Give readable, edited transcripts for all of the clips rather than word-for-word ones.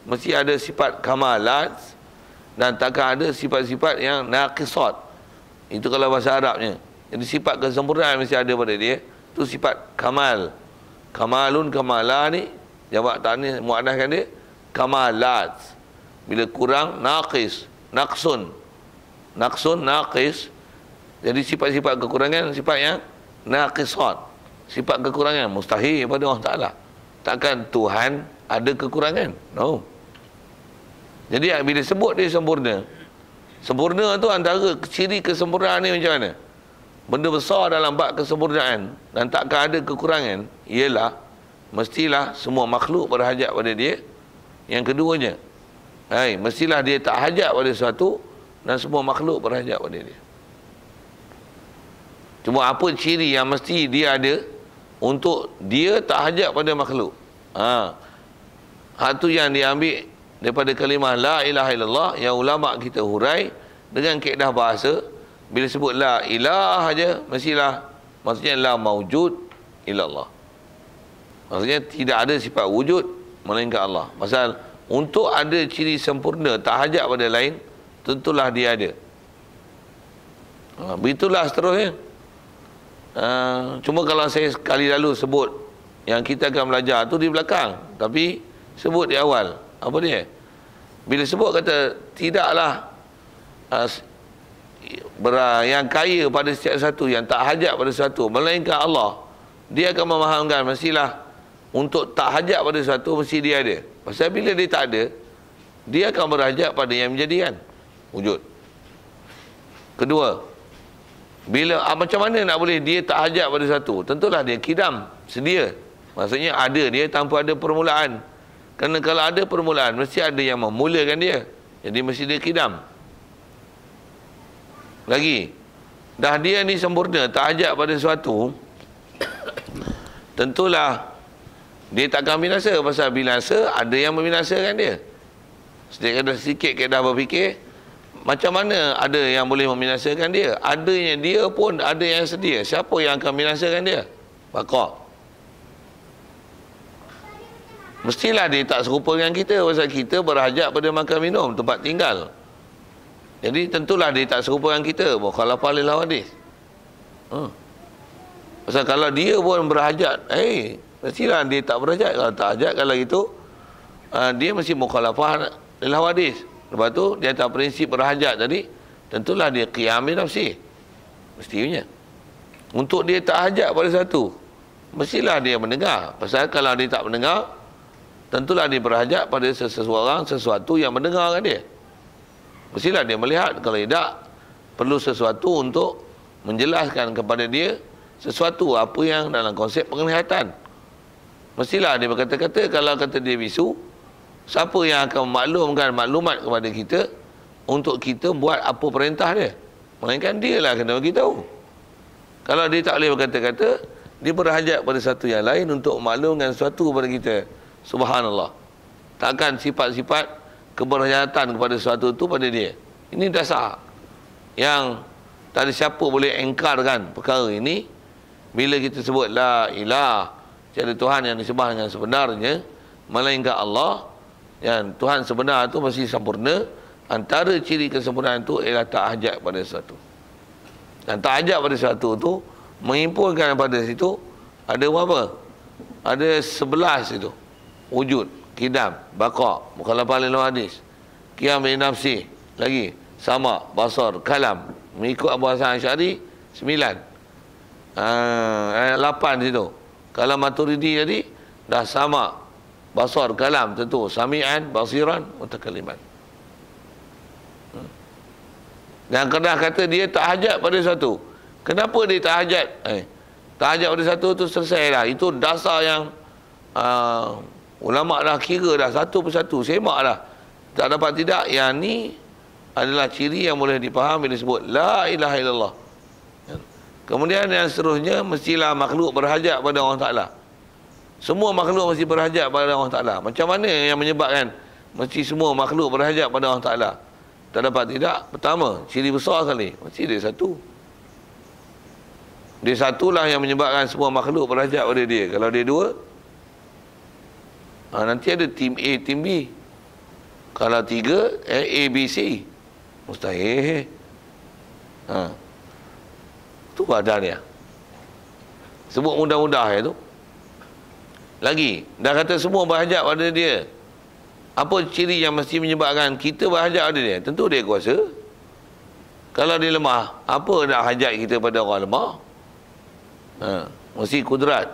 mesti ada sifat kamalat dan takkan ada sifat-sifat yang naqisat. Itu kalau bahasa Arabnya. Jadi sifat kesempurnaan mesti ada pada dia. Itu sifat kamal. Kamalun kamala ni jawab ta'nis muannaskan dia kamalat. Bila kurang naqis, naqsun. Naqsun naqis. Jadi sifat-sifat kekurangan sifat yang naqisat. Sifat kekurangan mustahil pada Allah Taala. Takkan Tuhan ada kekurangan. No. Jadi bila sebut dia sempurna, sempurna tu antara ciri kesempurnaan ni macam mana? Benda besar dalam bab kesempurnaan dan takkan ada kekurangan ialah mestilah semua makhluk berhajat pada dia. Yang keduanya, mestilah dia tak hajat pada sesuatu dan semua makhluk berhajat pada dia. Cuma apa ciri yang mesti dia ada untuk dia tak hajat pada makhluk? Hal tu yang diambil daripada kalimah la ilaha illallah yang ulama kita hurai dengan kaedah bahasa. Bila sebut la ilah aja mestilah maksudnya la maujud illallah. Maksudnya tidak ada sifat wujud melainkan Allah. Pasal untuk ada ciri sempurna tak hajat pada lain, tentulah dia ada. Begitulah seterusnya. Cuma kalau saya sekali lalu sebut yang kita akan belajar tu di belakang, tapi sebut di awal. Apa dia? Bila sebut kata tidaklah yang kaya pada setiap satu, yang tak hajat pada satu melainkan Allah, dia akan memahamkan mestilah untuk tak hajat pada satu mesti dia ada. Pasal bila dia tak ada, dia akan berhajat pada yang menjadikan wujud. Kedua, bila macam mana nak boleh dia tak hajat pada satu? Tentulah dia kidam, sedia. Maksudnya ada dia tanpa ada permulaan. Kerana kalau ada permulaan, mesti ada yang memulakan dia. Jadi mesti dia kidam. Lagi, dah dia ni sempurna, tak hajat pada sesuatu, tentulah dia takkan binasa. Pasal binasa, ada yang membinasakan dia. Sedikit kedah berfikir, macam mana ada yang boleh membinasakan dia? Adanya dia pun ada yang sedia. Siapa yang akan binasakan dia? Baqa. Mestilah dia tak serupa dengan kita. Pasal kita berhajat pada makan minum, tempat tinggal. Jadi tentulah dia tak serupa dengan kita. Mukhalafah lil hawadis. Pasal kalau dia pun berhajat, mestilah dia tak berhajat. Kalau tak hajat, kalau itu dia mesti mukhalafah lil hawadis. Lepas tu dia atas prinsip berhajat tadi, tentulah dia qiyam bi nafsi. Mestinya. Untuk dia tak hajat pada satu, mestilah dia mendengar. Pasal kalau dia tak mendengar, tentulah dia berhajat pada seseorang, sesuatu yang mendengarkan dia. Mestilah dia melihat. Kalau tidak, perlu sesuatu untuk menjelaskan kepada dia sesuatu apa yang dalam konsep penglihatan. Mestilah dia berkata-kata. Kalau kata dia bisu, siapa yang akan memaklumkan maklumat kepada kita untuk kita buat apa perintah dia? Melainkan dia lah kena beritahu. Kalau dia tak boleh berkata-kata, dia berhajat pada satu yang lain untuk memaklumkan sesuatu kepada kita. Subhanallah. Takkan sifat-sifat keberhajatan kepada sesuatu itu pada dia. Ini dasar yang tak ada siapa boleh engkarkan perkara ini. Bila kita sebut la ilah, tiada Tuhan yang disembah dengan sebenarnya melainkan Allah, yang Tuhan sebenar itu mesti sempurna. Antara ciri kesempurnaan itu ialah tak hajat pada sesuatu. Dan tak hajat pada sesuatu itu menghimpunkan pada situ ada berapa? Ada 11 itu. Wujud, kidam, baqa, mukhalafah lil hadis, qiyam bi nafsi, lagi sama, basar, kalam. Mengikut Abu Hasan Asy'ari 9. 8 situ. Kalau Maturidi tadi dah sama, basar, kalam, tentu sami'an, basiran, mutakalliman. Dan kena kata dia tak hajat pada satu. Kenapa dia tak hajat? Tak hajat pada satu tu selesailah. Itu dasar yang ulama dah kira dah satu persatu, semak dah. Tak dapat tidak, yang ni adalah ciri yang boleh dipahami bila sebut la ilaha illallah. Kemudian yang seterusnya, mestilah makhluk berhajat pada Allah Ta'ala. Semua makhluk mesti berhajat pada Allah Ta'ala. Macam mana yang menyebabkan mesti semua makhluk berhajat pada Allah Ta'ala? Tak dapat tidak. Pertama, ciri besar sekali, mesti dia satu. Dia satulah yang menyebabkan semua makhluk berhajat pada dia. Kalau dia dua, nanti ada tim A, tim B. Kalau 3, A, B, C. Mustahil. Itu badannya. Sebut mudah-mudah itu. Lagi, dah kata semua berhajat pada dia. Apa ciri yang mesti menyebabkan kita berhajat pada dia? Tentu dia kuasa. Kalau dia lemah, apa nak hajat kita pada orang lemah? Mesti kudrat,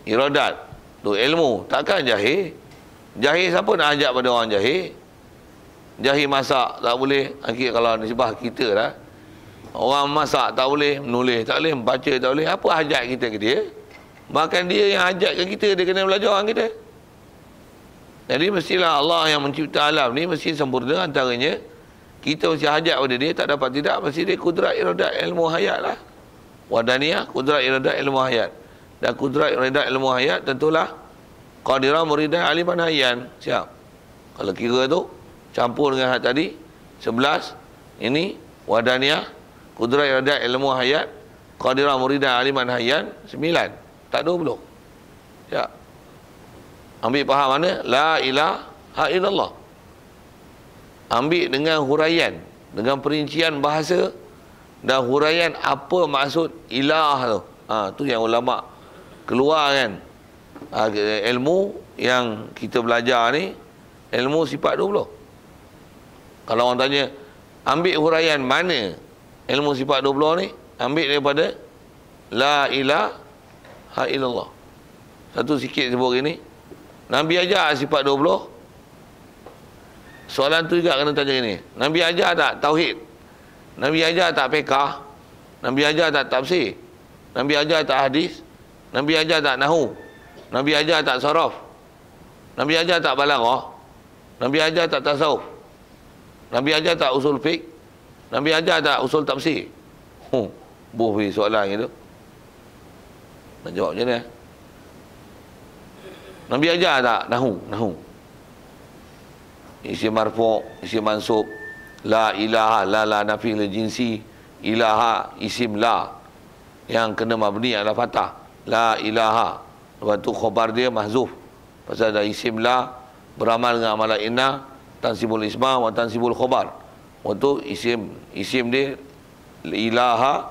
iradat, tu ilmu. Takkan jahil. Jahil siapa nak hajat pada orang jahil? Jahil masak tak boleh. Akhir kalau nisbah kita lah. Orang masak tak boleh, menulis tak boleh, membaca tak boleh. Apa hajat kita ke dia? Bahkan dia yang hajatkan kita, dia kena belajar orang kita. Jadi mestilah Allah yang mencipta alam ni mesti sempurna. Antaranya kita mesti hajat pada dia, tak dapat tidak, mesti dia kudrat iradat ilmu hayat lah. Wadaniyah, kudrat iradat ilmu hayat. Dan kudrat iradat ilmu hayat tentulah qadirah muridah aliman hayyan. Siap. Kalau kira tu campur dengan hak tadi 11, ini wadaniyah, kudrat iradat ilmu hayat, qadirah muridah aliman hayyan 9. Tak 20. Siap. Ambil faham mana? La ilaha illallah. Ambil dengan huraian, dengan perincian bahasa dan huraian apa maksud ilah tu. Tu yang ulama keluar kan. Ilmu yang kita belajar ni ilmu sifat 20. Kalau orang tanya ambil huraian mana ilmu sifat 20 ni, ambil daripada la ilaha illallah. Satu sikit sebut gini. Nabi ajar sifat 20. Soalan tu juga kena tanya ni. Nabi ajar tak tauhid? Nabi ajar tak fiqh? Nabi ajar tak tafsir? Nabi ajar tak hadis? Nabi ajar tak nahwu? Nabi ajar tak saraf? Nabi ajar tak balaghah? Nabi ajar tak tasawuf? Nabi ajar tak usul fiqh? Nabi ajar tak usul tafsir? Buih soalan gitu. Nak jawab macam mana? Nabi ajar tak nahwu? Isim marfu', isim mansub, la ilaha, la nafi lil jinsi, ilaha isim la yang kena mabni ala fathah, la ilaha. Lepas tu khabar dia mahzuf pasal ada isim la beramal dengan amalan inna, tansibul isma wa tansibul khabar. Waktu isim dia ilaha,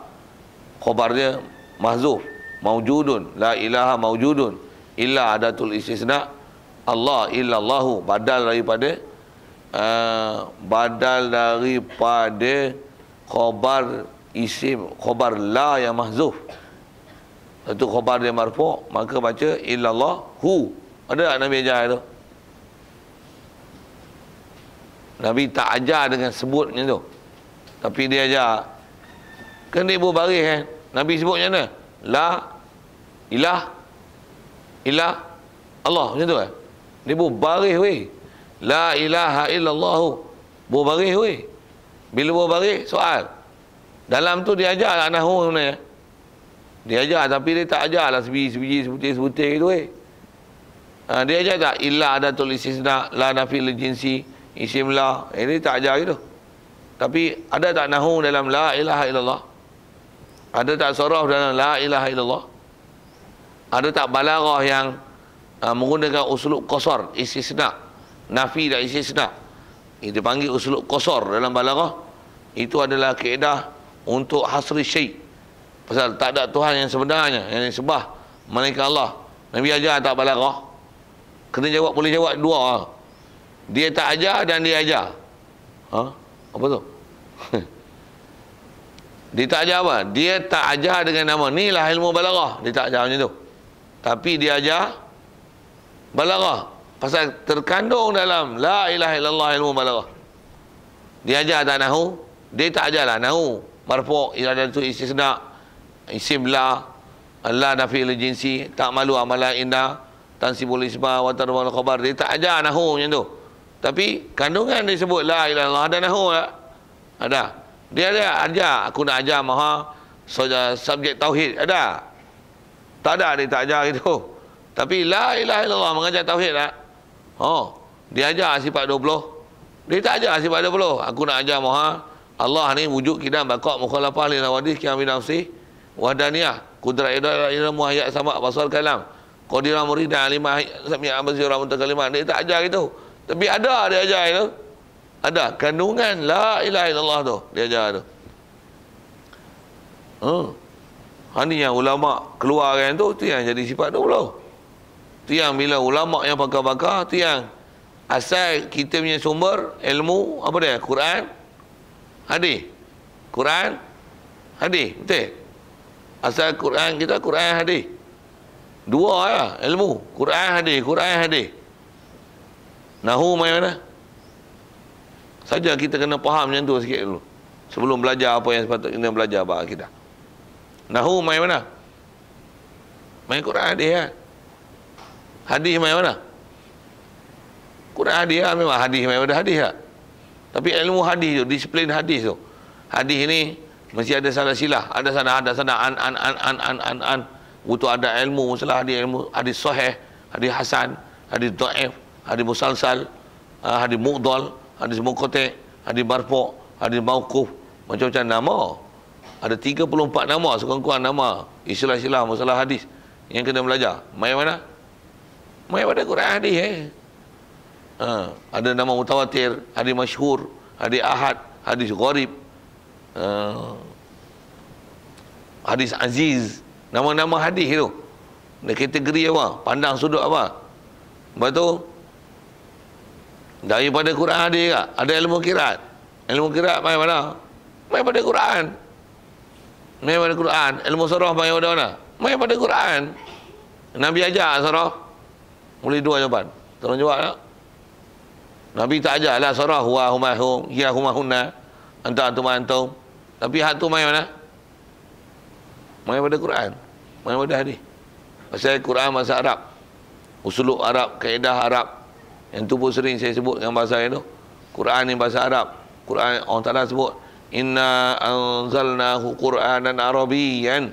khabar dia mahzuf, maujudun, la ilaha maujudun, illa adatul istisna, Allah illallahu, badal daripada khabar isim, khabar la yang mahzuf. Itu khabar dia marfu', maka baca illallah hu. Ada tak Nabi ajar itu? Nabi tak ajar dengan sebutnya tu, tapi dia ajar. Kan dia berbaris kan? Nabi sebut macam mana? La ilah Allah, macam tu kan? Dia berbaris weh. La ilaha illallah. Berbaris weh. Bila berbaris, soal. Dalam tu dia ajar lah nahwu sebenarnya. Dia ajar, tapi dia tak ajar lah sebiji, sebutir gitu weh. Dia ajar tak? Illa adatul istisna, la nafi lil jinsi, isim la. Dia tak ajar gitu. Tapi ada tak nahwu dalam la ilaha illallah? Ada tak saraf dalam la ilaha illallah? Ada tak balaghah yang menggunakan uslub qasar, istisna, nafi dan istisna? Itu dipanggil uslub qasar dalam balaghah. Itu adalah kaedah untuk hasri syai'. Pasal tak ada Tuhan yang sebenarnya yang disembah melainkan Allah. Nabi ajar tak balaghah? Kena jawab, boleh jawab dua. Dia tak ajar dan dia ajar. Apa tu? Dia tak ajar apa? Dia tak ajar dengan nama ni lah ilmu balaghah. Dia tak ajar macam tu. Tapi dia ajar balaghah. Pasal terkandung dalam la ilaha illallah ilmu balaghah. Dia ajar tak nahwu? Dia tak ajar lah nahwu. Marfu' iradatu istisna, isim la, la nafi lil jinsi, tak malu amalan indah, tansibul isma wa tarwal khabar. Dia tak ajar nahwu macam tu. Tapi kandungan dia sebut la ilaha illallah, ada nahwu tak? Ada. Dia ada ajar, aku nak ajar maha subjek tauhid, ada? Tak ada, dia tak ajar itu. Tapi la ilaha illallah mengajar tauhid tak? Dia ajar sifat 20. Dia tak ajar sifat 20. Aku nak ajar maha Allah ni wujud kidam baqa' mukhalafah lil hawadith qiyam bi nafsi wahdaniyah qudrat ilmu hayat sama basar kalam qadirah muridah alimah sami'a basira mutakallimah. Dia tak ajar itu. Tapi ada dia ajar itu. Ada kandungan la ilaha illallah tu dia ajar tu. Ini yang ulama keluarkan tu yang jadi sifat 20. Tu yang bila ulama yang pakar-pakar, tu yang asal kita punya sumber ilmu apa dia? Quran, hadis. Quran, hadis, betul? Asal Quran kita Quran hadis. Dua lah ilmu, Quran hadis, Quran hadis. Nahu mai mana? Saja kita kena faham macam tu sikit dulu. Sebelum belajar apa yang sepatutnya kita belajar bab akidah. Nahu mai mana? Mai Quran hadis kan? Hadis mai mana? Quran hadis lah, memang hadis mai mana hadis lah. Tapi ilmu hadis tu, disiplin hadis tu. Hadis ni mesti ada salah silah, ada sana an. Butuh ada ilmu masalah hadis, ilmu hadis sahih, hadis hasan, hadis dhaif, hadis musalsal, hadis mu'dhal, hadis munqati', hadis marfu', hadis mauquf, macam-macam nama. Ada 34 nama, sekurang-kurang nama istilah-istilah masalah hadis yang kena belajar. Mai mana? Mai pada Quran hadis ada nama mutawatir, hadis masyhur, hadis ahad, hadis gharib, hadis aziz, nama-nama hadis tu. Ada kategori apa? Pandang sudut apa? Lepas tu daripada Quran hadis ke? Ada ilmu qiraat. Ilmu qiraat mai mana? Mai pada Quran. Mai pada Quran. Ilmu surah mai pada mana? Mai pada Quran. Nabi ajar surah. Boleh dua jawapan. Tolong jawab tak? Nabi tak ajar lah surah huwa humahum, hiya humahunna, anta antum antum. Tapi hak tu mai mana? Mai pada Quran. Mai pada hadis. Pasal Quran bahasa Arab. Usulub Arab, kaedah Arab. Yang tu pun sering saya sebut dengan bahasa itu. Quran ni bahasa Arab. Quran Allah Ta'ala sebut inna anzalnahu Qur'anan Arabiyyan.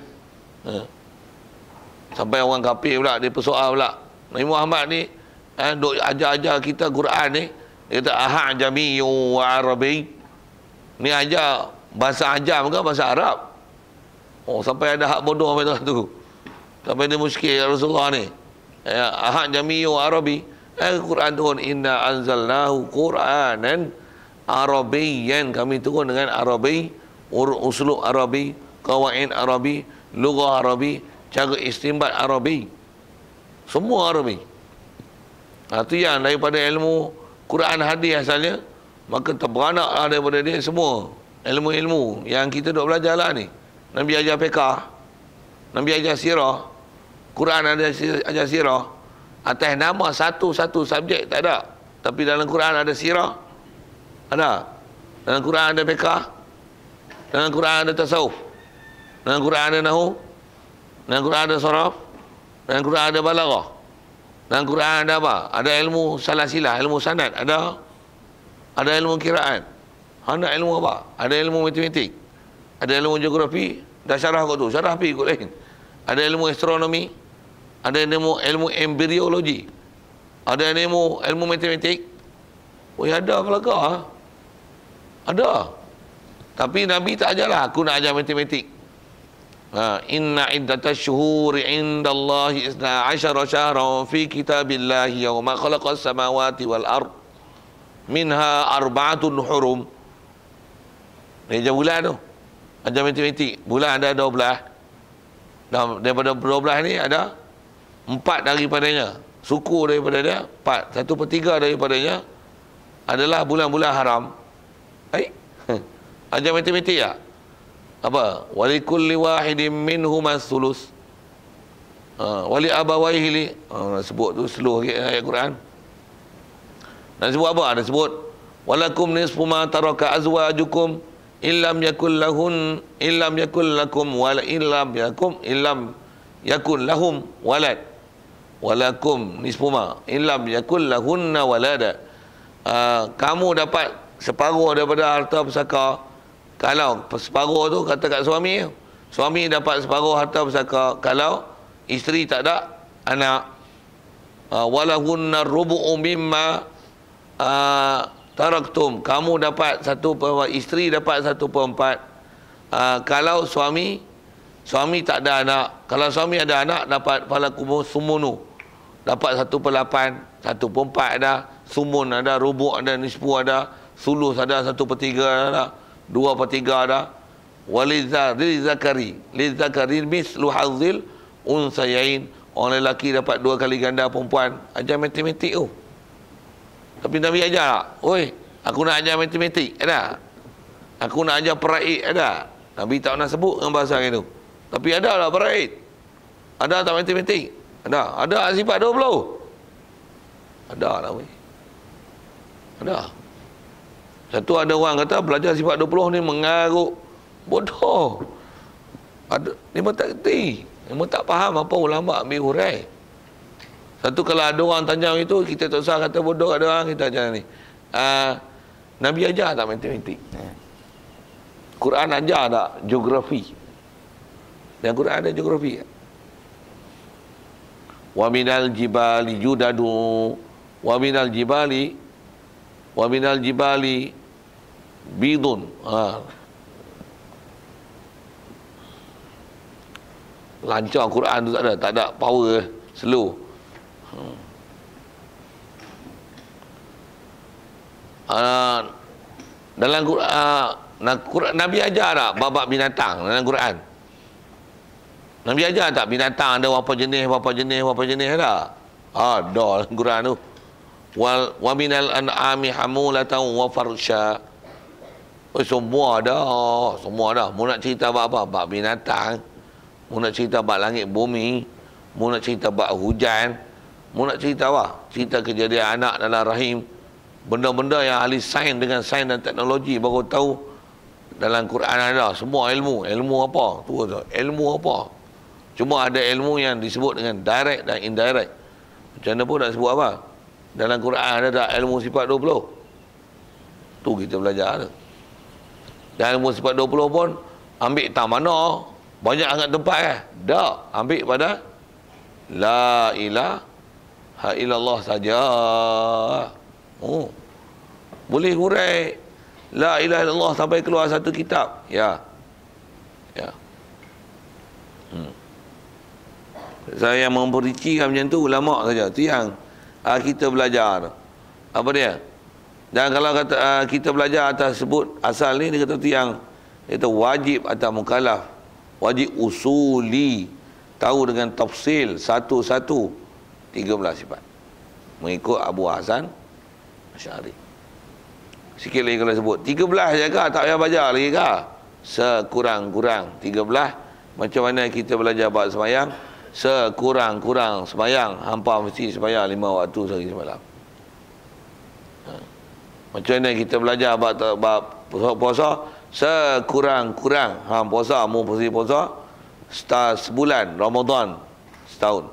Sampai orang kafir pula dia persoal pula. Nabi Muhammad ni duk ajar-ajar kita Quran ni, dia kata ahajamiyyu wa arabi. Ni ajar bahasa ajam ke bahasa Arab? Sampai ada hak bodoh macam tu. Sampai dia muskil Rasulullah ni. Ahajamiyyu wa arabi. Quran turun inna anzalnahu Qur'anan Arabiyyan, kami turun dengan Arabi, uslub Arabi, qawaid Arabi, lughah Arabi, cara istinbat Arabi. Semua Arabi. Itu yang daripada ilmu Quran hadis asalnya, maka terberanak daripada dia semua ilmu-ilmu yang kita duk belajar lah ni. Nabi ajar fiqh, Nabi ajar sirah, Quran ada ajar sirah. Atas nama satu-satu subjek tak ada. Tapi dalam Quran ada sirah, ada. Dalam Quran ada fiqh, dalam Quran ada tasawuf, dalam Quran ada nahu, dalam Quran ada saraf, dalam Quran ada balaghah, dalam Quran ada apa? Ada ilmu salasilah, ilmu sanad, ada ilmu qiraat, ada ilmu apa? Ada ilmu matematik, ada ilmu geografi, dah syarah kot tu, syarah pi kot lain. Ada ilmu astronomi, ada ilmu embriologi, ada ilmu matematik. Ada pelagak. Ada. Tapi Nabi tak ajarlah aku nak ajar matematik. Inna iddatash syuhuri indallahi isna asyara syahran fi kitabillahi yawma khalaqas samawati wal ard minha arba'atun hurum. Dia ajar bulan tu. Ajar matematik. Bulan ada 12. Dan daripada 12 ni ada 4 daripadanya. Suku daripada dia 4. 1/3 daripadanya adalah bulan-bulan haram. Ajar matematik tak? Apa? Walikulli wahidin minhum as-sulus. Wali abawaihi li. Sebut tu slow sikit ayat Quran. Dan sebut apa? Ada sebut walakum nisfu ma taraka azwajukum illam yakul lakum wala illam yakul lahum walad. Walakum nisfu ma illam yakul lahunna walada. Kamu dapat separuh daripada harta pusaka. Kalau separuh tu kata kat suami, suami dapat separuh harta pusaka kalau isteri tak ada anak. Walahunna rubu'u mimma taraktum. Kamu dapat 1/4, isteri dapat 1/4. Kalau suami tak ada anak, kalau suami ada anak dapat falakumus sumunu. Dapat 1/8, 1/4 dah. sumun ada, rubuk ada, nisfu ada, sulus ada, 1/3 ada, 2/3 ada. Walizakari mislu hazzil unsayain. Orang lelaki dapat 2 kali ganda perempuan. Ajar matematik tu. Tapi Nabi ajar tak? Oi, aku nak ajar matematik. Ada. Aku nak ajar peraid. Ada. Nabi tak pernah sebut dengan bahasa itu. Tapi ada lah peraid. Ada tak matematik? Ada. Ada sifat 20. Ada lah weh. Ada. Satu ada orang kata belajar sifat 20 ni mengarut. Bodoh. Ada. Dia pun tak kerti. Dia pun tak faham apa ulama ambil hurai. Satu kalau ada orang tanya itu, kita tak usah kata bodoh ada orang, kita ajar ni. Nabi ajar tak matematik? Quran ajar tak geografi? Dan Quran ada geografi. Wa minal jibali judadu wa minal jibali bidun. Lancar Quran tu tak ada power, slow. Dalam Quran Nabi ajar tak bab binatang dalam Quran? Nabi ajar tak binatang ada berapa jenis ada? Ada dalam Quran tu. Wa minal an'ami hamulatan wa farsha. Semua ada. Mu nak cerita bab apa? Bab binatang. Mu nak cerita bab langit bumi. Mu nak cerita bab hujan. Mu nak cerita apa? Cerita kejadian anak dalam rahim. Benda-benda yang ahli sains dengan sains dan teknologi baru tahu dalam Quran ada. Semua ilmu. Ilmu apa? Ilmu apa? Cuma ada ilmu yang disebut dengan direct dan indirect. Macam mana pun nak sebut apa? Dalam Quran ada tak ilmu sifat 20? Tu kita belajar. Dan ilmu sifat 20 pun ambil tak mana? Banyak sangat tempat kan? Tak. Ambil pada La ilaha illallah saja. Boleh hurai La ilaha illallah sampai keluar satu kitab. Ya. Saya mempericikan macam tu ulama saja. Tu yang kita belajar. Apa dia? Dan kalau kata kita belajar atas sebut asal ni, dia kata tu yang itu wajib atas mukallaf. Wajib usuli. Tahu dengan tafsil satu-satu 13 sifat. Mengikut Abu Hasan Asy'ari. Sikit lagi kalau sebut 13 je kah? Tak payah baca lagi kah? Sekurang-kurang 13. Macam mana kita belajar bab sembahyang? Sekurang-kurang sembahyang hampa mesti sembahyang 5 waktu sehari semalam. Macam mana kita belajar bab puasa? Sekurang-kurang puasa mu mesti puasa sebulan Ramadan setahun.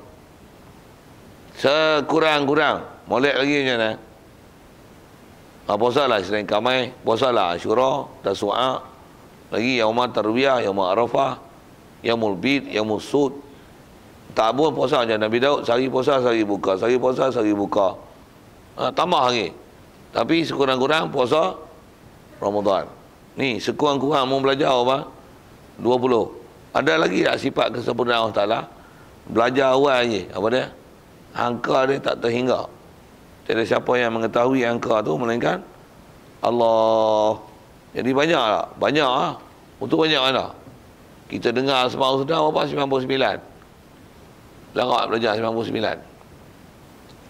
Sekurang-kurang molek lagi macam mana? Puasa lah Isnin Kamai, puasa lah Asyura, Tasu'a, lagi Yaumul Tarwiyah, Yaumul Arafah, Yaumul Bid, Yaumul Sud. Tak pun puasa macam Nabi Daud, sehari puasa, sehari buka, sehari puasa, sehari buka. Tambah lagi. Tapi sekurang-kurang puasa Ramadan. Ni sekurang-kurang mau belajar apa? 20. Ada lagi tak sifat kesempurnaan Allah Ta'ala? Belajar awal je. Apa dia? Angka dia tak terhingga. Tiada siapa yang mengetahui angka tu melainkan Allah. Jadi banyak tak? Banyak lah. Untuk banyak mana? Kita dengar semua sudah berapa? 99. Larak belajar 99.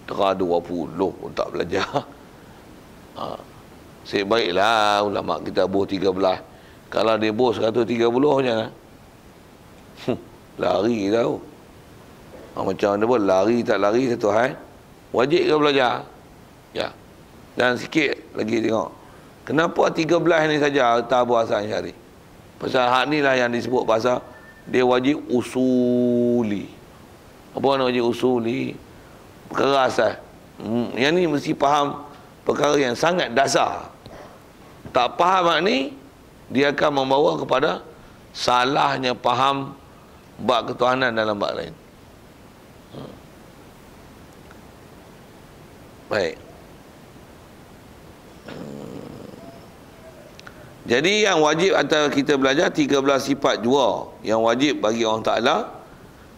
Tera 20 pun tak belajar. Sebaik baiklah ulama kita boh 13. Kalau dia boh 130 macam mana? Lari tahu. Macam mana pun lari tak lari satu hal. Wajib ke belajar? Ya. Dan sikit lagi tengok. Kenapa 13 ni saja Abu Hasan Asy'ari? Pasal hak ni lah yang disebut pasal dia wajib usuli. Apa makna wajib usuli? Perkara asal. Yang ni mesti faham perkara yang sangat dasar. Tak faham hak ni, dia akan membawa kepada salahnya faham bab ketuhanan dalam bab lain. Baik. Jadi yang wajib antara kita belajar 13 sifat jua yang wajib bagi Allah Ta'ala.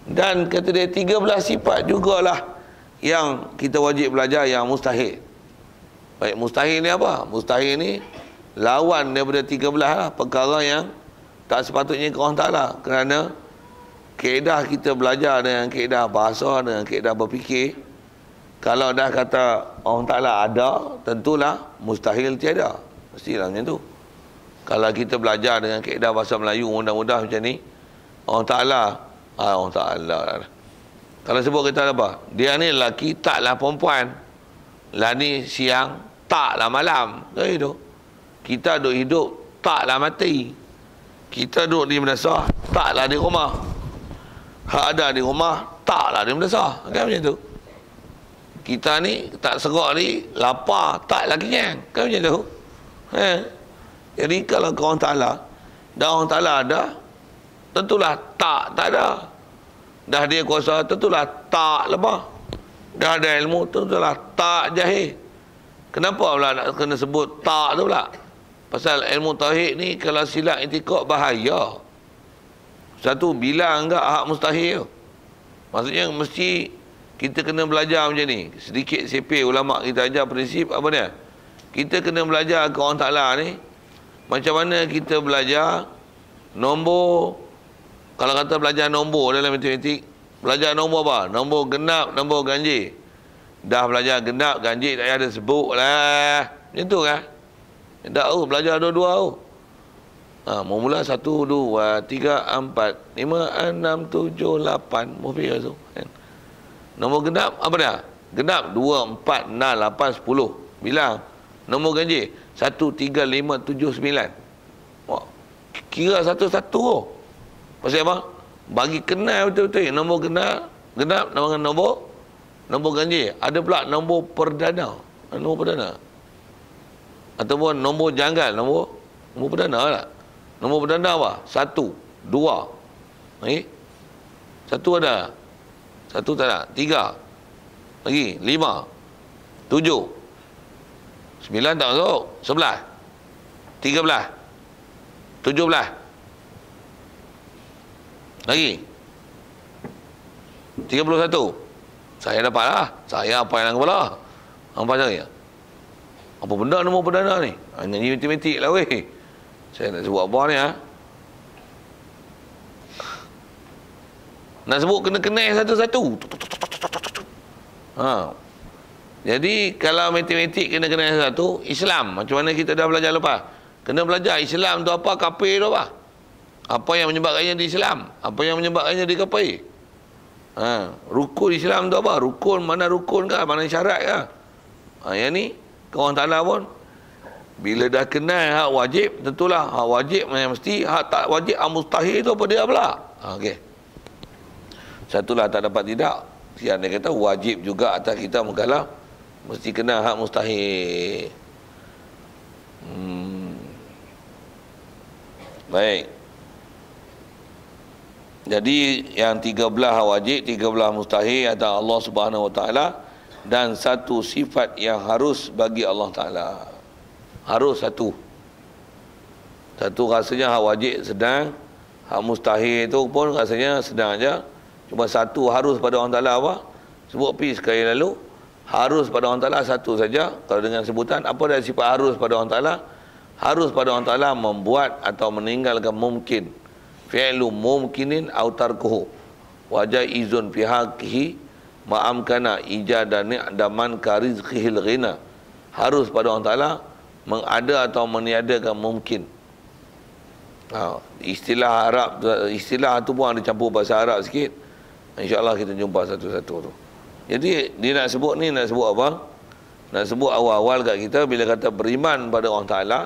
Dan kata dia 13 sifat jugalah yang kita wajib belajar yang mustahil. Baik, mustahil ni apa? Mustahil ni lawan daripada 13 lah, perkara yang tak sepatutnya ke Allah Ta'ala. Kerana kaedah kita belajar dengan kaedah bahasa, dengan kaedah berfikir, kalau dah kata Allah Ta'ala ada, tentulah mustahil tiada. Mestilah macam tu. Kalau kita belajar dengan kaedah bahasa Melayu mudah-mudah macam ni, Allah Ta'ala, Allah Ta'ala lah. Kalau sebut kita apa? Dia ni lelaki, taklah perempuan. Lah ni siang, taklah malam. Itu. Kita duduk hidup, taklah mati. Kita duduk di madrasah, taklah di rumah. Hak ada di rumah, taklah di madrasah. Kan macam tu. Kita ni tak serak ni, lapar, taklah kenyang. Kan macam tu. Jadi kalau Allah Ta'ala, dah Allah Ta'ala ada, tentulah tak ada. Dah dia kuasa, tentulah tak lemah. Dah ada ilmu, tentulah tak jahil. Kenapa pula nak kena sebut tak tu pula? Pasal ilmu tauhid ni kalau silap i'tiqad bahaya. Satu, bilang enggak hak mustahil. Maksudnya mesti kita kena belajar macam ni. Sedikit sepih ulama kita ajar prinsip apa dia? Kita kena belajar ke Allah Ta'ala ni, macam mana kita belajar nombor. Kalau kata belajar nombor dalam matematik, belajar nombor apa? Nombor genap, nombor ganjil. Dah belajar genap, ganjil tak ada sebut lah. Macam tu kan? Tak tahu, belajar dua-dua tu. Mula 1, 2, 3, 4, 5, 6, 7, 8. Mufir tu. Nombor genap apa dia? Genap 2, 4, 6, 8, 10. Bilang. Nombor ganjil 1, 3, 5, 7, 9. Wah, kira satu-satu. Pasal apa? Bagi kenal betul-betul nombor genap dengan nombor ganjil. Ada pula nombor perdana. Nombor perdana. Ataupun nombor janggal, nombor perdana tak? Nombor perdana apa? 1, 2. Lagi? 1 ada. 1 tak ada. 3. Lagi 5. 7. 9 tak masuk. 11. 13. 17. Lagi 31. Saya dapat lah. Saya apa yang kepala. Apa cari? Apa benda nombor perdana ni? Nyanyi matematik lah weh. Saya nak sebut apa ni ha? Nak sebut kena-kena satu-satu. Jadi kalau matematik kena-kena satu, Islam macam mana kita dah belajar lepas? Kena belajar Islam tu apa, kafir tu apa? Apa yang menyebabkannya di Islam? Apa yang menyebabkannya di kafir? Rukun Islam tu apa? Rukun, mana rukun kah? Mana syarat kah? Yang ni Allah Ta'ala pun bila dah kenal hak wajib, tentulah hak wajib yang mesti, hak tak wajib, hak mustahil tu apa dia pula? Okey. Satulah tak dapat tidak. Sian dia kata wajib juga atas kita mukallaf, mesti kena hak mustahil. Baik. Jadi yang 13 hak wajib, 13 mustahil atas Allah Subhanahu Wa Taala, dan satu sifat yang harus bagi Allah Ta'ala. Harus satu. Satu rasanya hak wajib sedang, hak mustahil itu pun rasanya sedang aja. Cuma satu harus pada Allah Ta'ala apa? Sebut pi sekali lalu. Harus pada Allah Ta'ala satu saja. Kalau dengan sebutan, apa dia sifat harus pada Allah Ta'ala? Harus pada Allah Ta'ala membuat atau meninggalkan mungkin. Fi'lu mumkinin au tarkuhu. Wajah izun fi haqqihi ma'amkana ijadan ni'daman karizqihil ghina. Harus pada Allah Ta'ala mengada atau meniadakan mungkin. Istilah Arab, istilah tu pun ada campur bahasa Arab sikit. InsyaAllah kita jumpa satu-satu tu. Jadi dia nak sebut ni, nak sebut apa? Nak sebut awal-awal kat kita bila kata beriman pada Allah Ta'ala,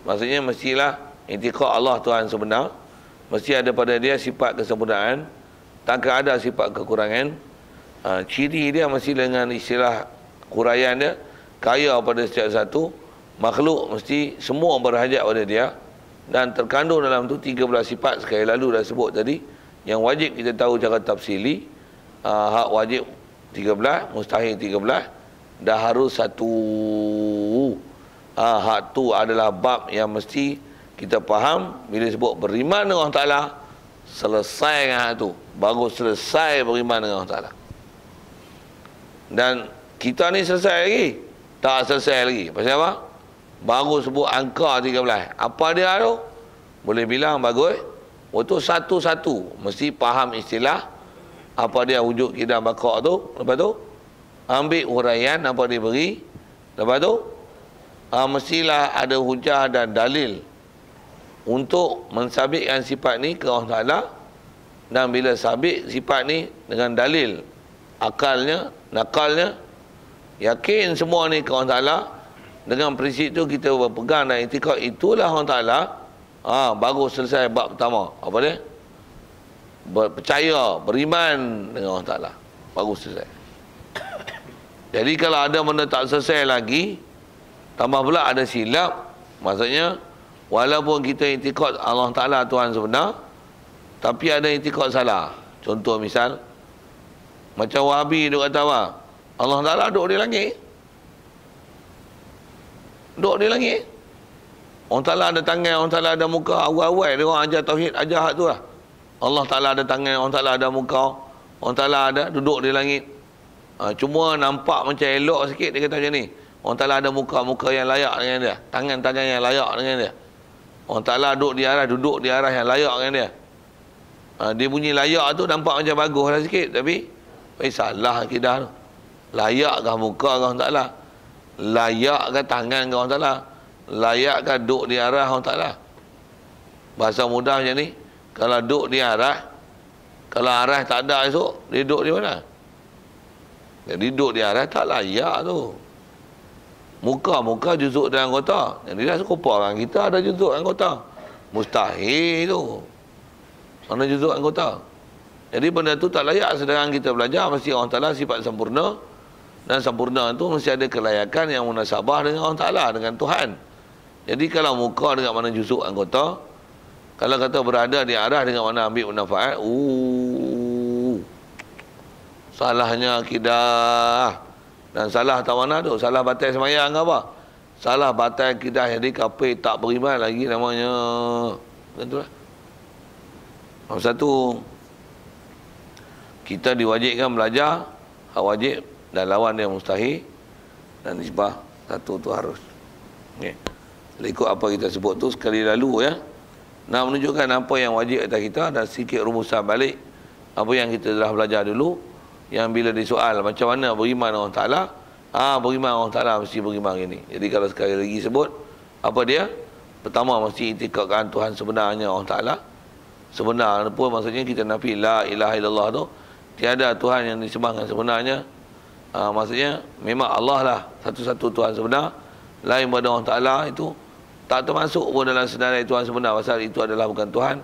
maksudnya mestilah i'tiqad Allah Tuhan sebenar, mesti ada pada dia sifat kesempurnaan, takkan ada sifat kekurangan. Ciri dia mesti dengan istilah huraian dia, kaya pada setiap satu makhluk, mesti semua berhajat pada dia, dan terkandung dalam tu 13 sifat sekali lalu dah sebut tadi, yang wajib kita tahu cara tafsili. Hak wajib 13, mustahil 13, dah harus satu. Hak tu adalah bab yang mesti kita faham. Bila sebut beriman dengan Allah Ta'ala, selesai dengan hak tu, baru selesai beriman dengan Allah Ta'ala. Dan kita ni selesai lagi. Tak selesai lagi. Pasal apa? Baru sebut angka 13. Apa dia tu? Boleh bilang bagus. Waktu satu-satu mesti faham istilah apa dia wujud kidam bakok tu. Lepas tu ambil huraian apa dia beri. Lepas tu mestilah ada hujah dan dalil untuk mensabitkan sifat ni ke Allah Ta'ala. Dan bila sabit sifat ni dengan dalil, akalnya, nakalnya, yakin semua ni ke Allah Ta'ala, dengan prinsip tu kita berpegang dan itikad itulah Allah Ta'ala, baru selesai bab pertama. Apa dia? Percaya, beriman dengan Allah Ta'ala. Baru selesai. Jadi kalau ada benda tak selesai lagi, tambah pula ada silap, maksudnya walaupun kita itikad Allah Ta'ala Tuhan sebenar, tapi ada itikad salah. Contoh misal, macam Wahabi duk kata apa? Allah Ta'ala duduk di langit. Duduk di langit. Allah Ta'ala ada tangan, Allah Ta'ala ada muka. Awal-awal dia orang ajar tauhid, ajar hak tu lah. Allah Ta'ala ada tangan, Allah Ta'ala ada muka. Allah Ta'ala ada duduk di langit. Cuma nampak macam elok sikit dia kata macam ni. Allah Ta'ala ada muka-muka yang layak dengan dia. Tangan-tangan yang layak dengan dia. Allah Ta'ala duduk di arah yang layak dengan dia. Dia bunyi layak tu nampak macam bagus lah sikit. Tapi salah akidah tu. Layakkah muka Allah Ta'ala? Layakkah tangan Allah Ta'ala? Layakkah duduk di arah Allah Ta'ala? Bahasa mudah macam ni. Kalau duduk di arah, kalau arah tak ada esok, dia duduk di mana? Jadi duduk di arah tak layak tu. Muka juzuk dan anggota. Jadi dah serupa orang kita ada juzuk anggota. Mustahil tu. Mana juzuk anggota? Jadi benda tu tak layak sedangkan kita belajar mesti Allah Ta'ala sifat sempurna. Dan sempurna tu mesti ada kelayakan yang munasabah dengan Allah Ta'ala, dengan Tuhan. Jadi kalau muka dengan mana juzuk anggota, kalau kata berada di arah dengan mana ambil manfaat, salahnya akidah. Dan salah tak mana tu? Salah batal semayang ke apa? Salah batal akidah, jadi kafir tak beriman lagi namanya. Betul lah. Nombor satu, kita diwajibkan belajar hak wajib dan lawan yang mustahil, dan nisbah satu tu harus. Okay. Ikut apa kita sebut tu sekali lalu ya. Nak menunjukkan apa yang wajib atas kita dan sikit rumusan balik apa yang kita telah belajar dulu. Yang bila disoal macam mana beriman Allah Ta'ala, beriman Allah Ta'ala mesti beriman ini. Jadi kalau sekali lagi sebut apa dia? Pertama mesti itikadkan Tuhan sebenarnya Allah Ta'ala. Sebenar pun maksudnya kita nafi la ilaha illallah tu, tiada Tuhan yang disembahkan sebenarnya. Maksudnya memang Allah lah satu-satu Tuhan sebenar. Lain pada Allah Ta'ala itu tak termasuk pun dalam senarai Tuhan sebenar, pasal itu adalah bukan Tuhan,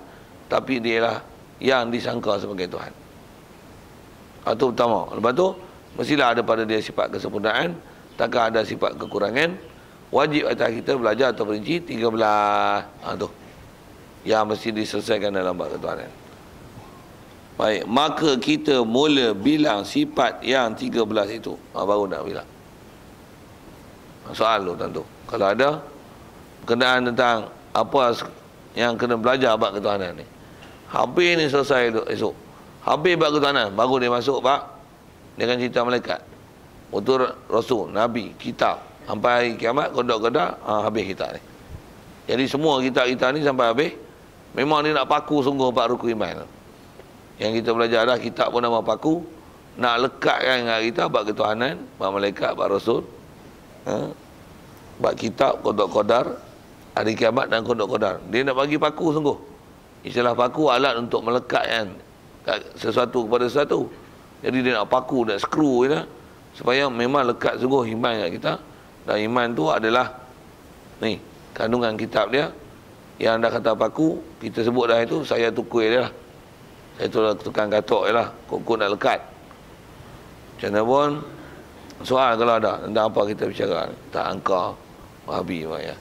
tapi dialah yang disangka sebagai Tuhan. Itu pertama. Lepas tu mestilah ada pada dia sifat kesempurnaan, takkan ada sifat kekurangan. Wajib atas kita belajar atau perinci 13 tu yang mesti diselesaikan dalam bab ketuhanan. Baik, maka kita mula bilang sifat yang 13 itu. Baru nak bilang. Soal tu tentu. Kalau ada berkenaan tentang apa yang kena belajar bab ketuhanan ni. Habis ni selesai esok. Habis bab ketuhanan, baru dia masuk bab dia akan cerita malaikat. Untuk Rasul, Nabi, kitab. Sampai hari kiamat, kodok-kodok, habis kitab ni. Jadi semua kitab kita ni sampai habis, memang dia nak paku sungguh bab rukun iman. Yang kita belajar dah, kitab pun nama paku. Nak lekatkan dengan kita bab ketuhanan, bab malaikat, bab Rasul. Bab kitab, kodok-kodar, hari kiamat dan kodok-kodar. Dia nak bagi paku sungguh. Istilah paku alat untuk melekatkan sesuatu kepada sesuatu. Jadi dia nak paku, nak skru kita, supaya memang lekat sungguh iman kat kita. Dan iman tu adalah ni, kandungan kitab dia. Yang dah kata paku, kita sebut dah itu, saya tukui dia lah. Saya tukang katok dia lah, kok nak lekat. Macam mana pun, soal kalau ada, tentang apa kita bicara, tak angka, Wahabi ya.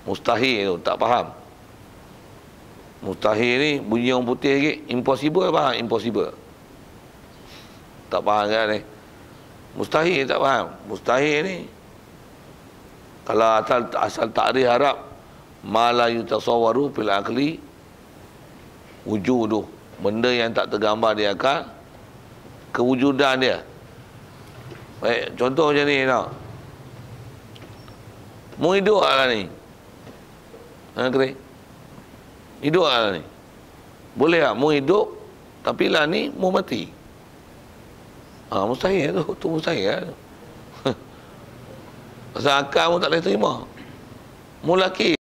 Mustahil tu, tak faham. Mustahil ni bunyi orang putih sikit, impossible faham, impossible. Tak faham kan ni? Mustahil tak faham. Mustahil ni kalau asal takrif Arab, ma la yutasawwaru fil aqli wujuduh, benda yang tak tergambar di akal kewujudan dia. Baik, contoh macam ni tau. Mu hidup lah ni. Kering. Hidup lah ni. Boleh tak mu hidup, tapi lah ni mu mati? Mustahil tu. Tu mustahil lah. Pasal akal mu tak boleh terima. Mu laki